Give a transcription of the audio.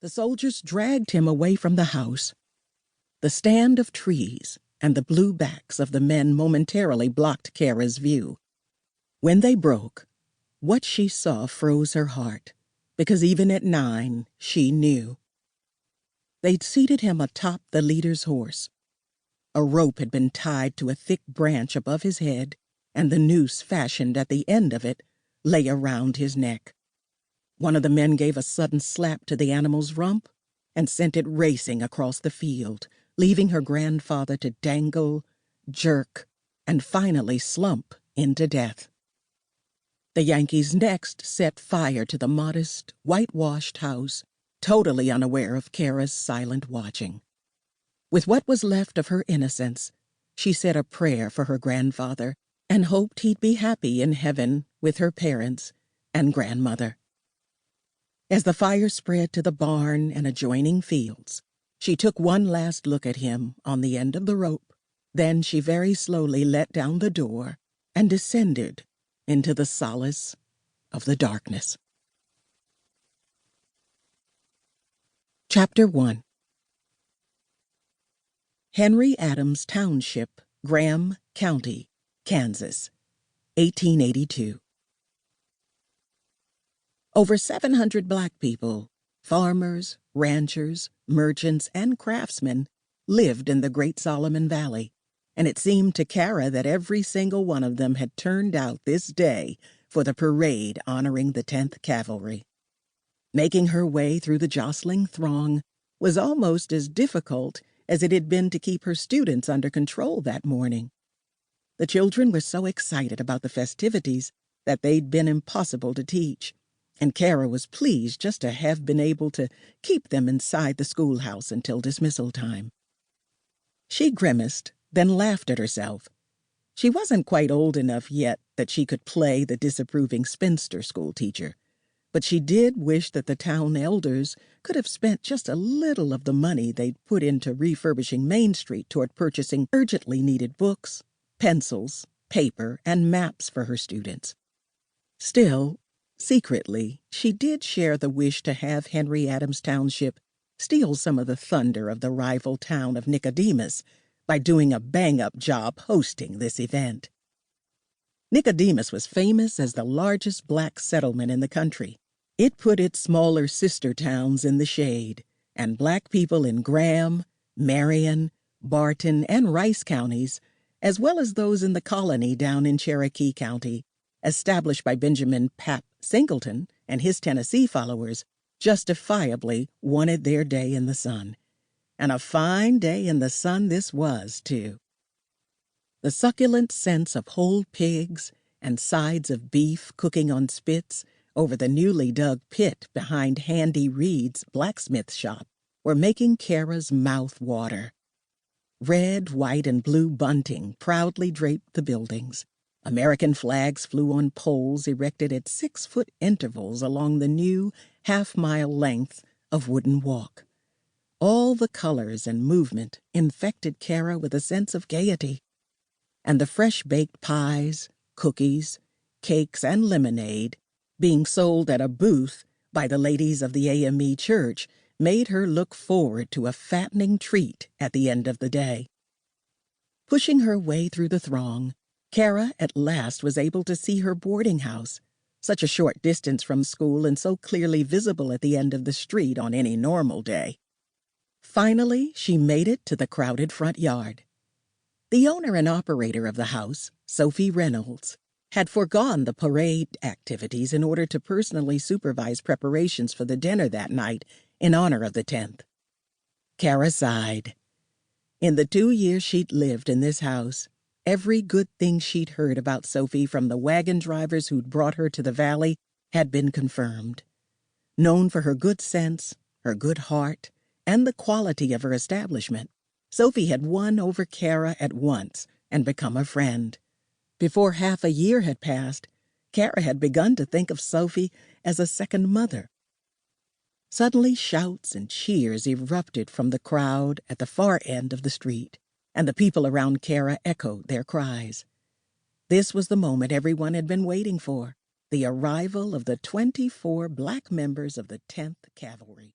The soldiers dragged him away from the house. The stand of trees and the blue backs of the men momentarily blocked Cara's view. When they broke, what she saw froze her heart, because even at 9, she knew. They'd seated him atop the leader's horse. A rope had been tied to a thick branch above his head, and the noose fashioned at the end of it lay around his neck. One of the men gave a sudden slap to the animal's rump and sent it racing across the field, leaving her grandfather to dangle, jerk, and finally slump into death. The Yankees next set fire to the modest, whitewashed house, totally unaware of Cara's silent watching. With what was left of her innocence, she said a prayer for her grandfather and hoped he'd be happy in heaven with her parents and grandmother. As the fire spread to the barn and adjoining fields, she took one last look at him on the end of the rope. Then she very slowly let down the door and descended into the solace of the darkness. Chapter 1. Henry Adams Township, Graham County, Kansas, 1882. Over 700 black people, farmers, ranchers, merchants, and craftsmen lived in the Great Solomon Valley, and it seemed to Cara that every single one of them had turned out this day for the parade honoring the 10th Cavalry. Making her way through the jostling throng was almost as difficult as it had been to keep her students under control that morning. The children were so excited about the festivities that they'd been impossible to teach, and Cara was pleased just to have been able to keep them inside the schoolhouse until dismissal time. She grimaced, then laughed at herself. She wasn't quite old enough yet that she could play the disapproving spinster schoolteacher, but she did wish that the town elders could have spent just a little of the money they'd put into refurbishing Main Street toward purchasing urgently needed books, pencils, paper, and maps for her students. Still, secretly, she did share the wish to have Henry Adams Township steal some of the thunder of the rival town of Nicodemus by doing a bang-up job hosting this event. Nicodemus was famous as the largest black settlement in the country. It put its smaller sister towns in the shade, and black people in Graham, Marion, Barton, and Rice counties, as well as those in the colony down in Cherokee County, established by Benjamin Pap Singleton and his Tennessee followers, justifiably wanted their day in the sun. And a fine day in the sun this was, too. The succulent scents of whole pigs and sides of beef cooking on spits over the newly dug pit behind Handy Reed's blacksmith shop were making Cara's mouth water. Red, white, and blue bunting proudly draped the buildings. American flags flew on poles erected at 6-foot intervals along the new half-mile length of wooden walk. All the colors and movement infected Cara with a sense of gaiety, and the fresh-baked pies, cookies, cakes, and lemonade being sold at a booth by the ladies of the AME Church made her look forward to a fattening treat at the end of the day. Pushing her way through the throng, Cara at last was able to see her boarding house, such a short distance from school and so clearly visible at the end of the street on any normal day. Finally, she made it to the crowded front yard. The owner and operator of the house, Sophie Reynolds, had foregone the parade activities in order to personally supervise preparations for the dinner that night in honor of the 10th. Cara sighed. In the 2 years she'd lived in this house, every good thing she'd heard about Sophie from the wagon drivers who'd brought her to the valley had been confirmed. Known for her good sense, her good heart, and the quality of her establishment, Sophie had won over Cara at once and become a friend. Before half a year had passed, Cara had begun to think of Sophie as a second mother. Suddenly shouts and cheers erupted from the crowd at the far end of the street, and the people around Cara echoed their cries. This was the moment everyone had been waiting for, the arrival of the 24 black members of the 10th Cavalry.